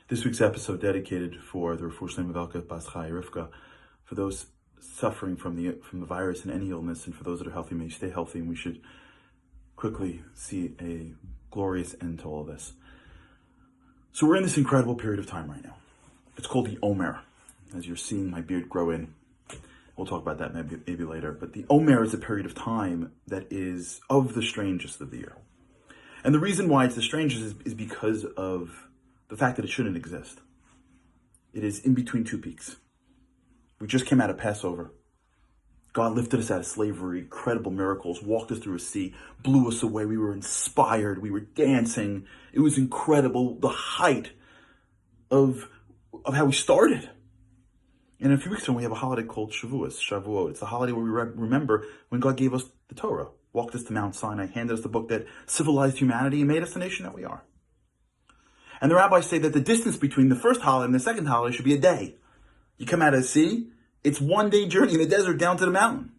This week's episode dedicated for the Refuah Shlema Velka Bas Chai Rivka, for those suffering from the virus and any illness, and for those that are healthy, may you stay healthy, and we should quickly see a glorious end to all of this. So we're in this incredible period of time right now. It's called the Omer. As you're seeing my beard grow in, we'll talk about that maybe later. But the Omer is a period of time that is of the strangest of the year. And the reason why it's the strangest is because of the fact that it shouldn't exist. It is in between two peaks. We just came out of Passover. God lifted us out of slavery, incredible miracles, walked us through a sea, blew us away. We were inspired. We were dancing. It was incredible, the height of how we started. And in a few weeks from now, we have a holiday called Shavuot. It's the holiday where we remember when God gave us the Torah, walked us to Mount Sinai, handed us the book that civilized humanity and made us the nation that we are. And the rabbis say that the distance between the first holiday and the second holiday should be a day. You come out of the sea, it's 1 day journey in the desert down to the mountain.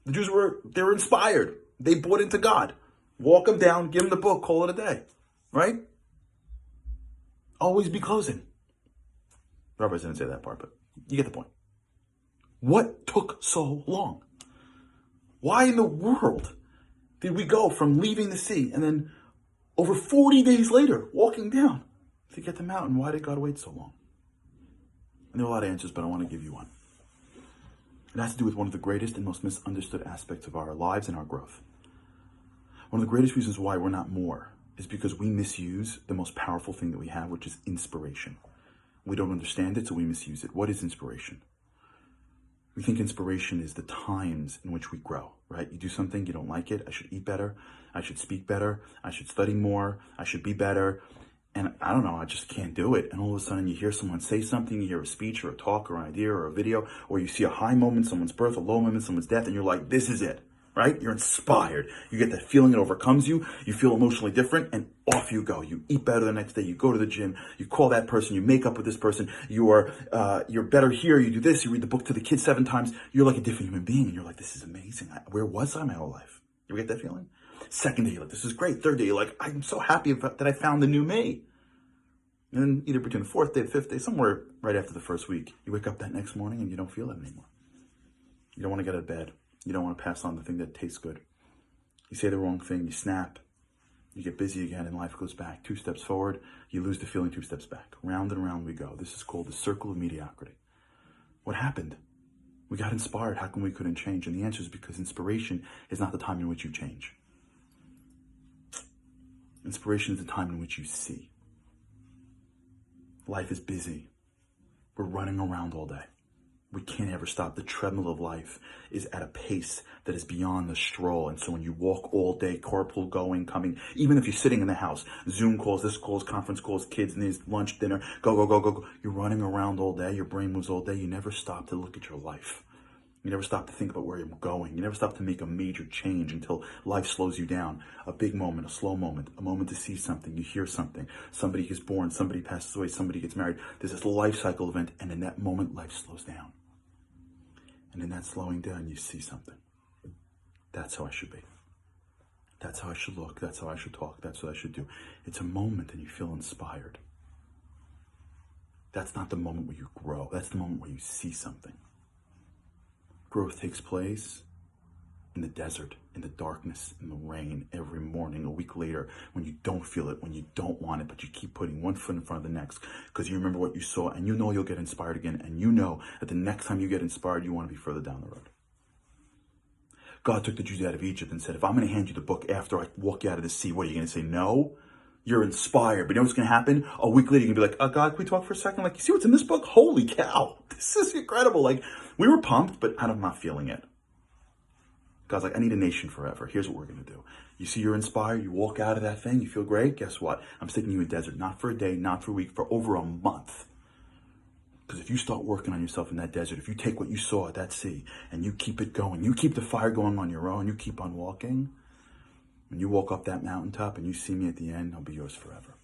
The Jews were inspired. They bought into God. Walk them down, give them the book, call it a day. Right? Always be closing. The rabbis didn't say that part, but you get the point. What took so long? Why in the world did we go from leaving the sea and then over 40 days later walking down to get the mountain? Why did God wait so long? And there are a lot of answers, but I want to give you one. It has to do with one of the greatest and most misunderstood aspects of our lives and our growth. One of the greatest reasons why we're not more is because we misuse the most powerful thing that we have, which is inspiration. We don't understand it, so we misuse it. What is inspiration? We think inspiration is the times in which we grow, right? You do something, you don't like it. I should eat better. I should speak better. I should study more. I should be better. And I don't know, I just can't do it. And all of a sudden you hear someone say something, you hear a speech or a talk or an idea or a video, or you see a high moment, someone's birth, a low moment, someone's death, and you're like, this is it, right? You're inspired. You get that feeling, it overcomes you. You feel emotionally different, and off you go. You eat better the next day. You go to the gym. You call that person. You make up with this person. You're better here. You do this. You read the book to the kids 7 times. You're like a different human being, and you're like, this is amazing. Where was I my whole life? You get that feeling? Second day, you're like, this is great. Third day, you're like, I'm so happy that I found the new me. And then either between the 4th day, the 5th day, somewhere right after the first week, you wake up that next morning and you don't feel that anymore. You don't want to get out of bed. You don't want to pass on the thing that tastes good. You say the wrong thing, you snap, you get busy again, and life goes back. 2 steps forward, you lose the feeling 2 steps back. Round and round we go. This is called the circle of mediocrity. What happened? We got inspired. How come we couldn't change? And the answer is because inspiration is not the time in which you change. Inspiration is the time in which you see. Life is busy. We're running around all day. We can't ever stop. The treadmill of life is at a pace that is beyond the stroll. And so when you walk all day, carpool going, coming, even if you're sitting in the house, Zoom calls, this calls, conference calls, kids, and there's lunch, dinner, go. You're running around all day. Your brain moves all day. You never stop to look at your life. You never stop to think about where you're going. You never stop to make a major change until life slows you down. A big moment, a slow moment, a moment to see something, you hear something. Somebody is born, somebody passes away, somebody gets married. There's this life cycle event, and in that moment, life slows down. And in that slowing down, you see something. That's how I should be. That's how I should look. That's how I should talk. That's what I should do. It's a moment and you feel inspired. That's not the moment where you grow. That's the moment where you see something. Growth takes place in the desert, in the darkness, in the rain, every morning, a week later, when you don't feel it, when you don't want it, but you keep putting one foot in front of the next because you remember what you saw, and you know you'll get inspired again, and you know that the next time you get inspired, you want to be further down the road. God took the Jews out of Egypt and said, if I'm going to hand you the book after I walk you out of the sea, what are you going to say? No? You're inspired. But you know what's going to happen? A week later, you're going to be like, God, can we talk for a second? Like, you see what's in this book? Holy cow. This is incredible. Like, we were pumped, but I'm not feeling it. God's like, I need a nation forever. Here's what we're going to do. You see you're inspired. You walk out of that thing. You feel great. Guess what? I'm sticking you in a desert, not for a day, not for a week, for over a month. Because if you start working on yourself in that desert, if you take what you saw at that sea and you keep it going, you keep the fire going on your own, you keep on walking, when you walk up that mountaintop and you see me at the end, I'll be yours forever.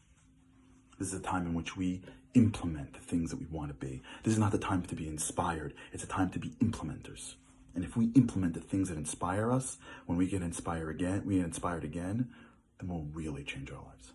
This is a time in which we implement the things that we want to be. This is not the time to be inspired. It's a time to be implementers. And if we implement the things that inspire us, when we get inspired again, then we'll really change our lives.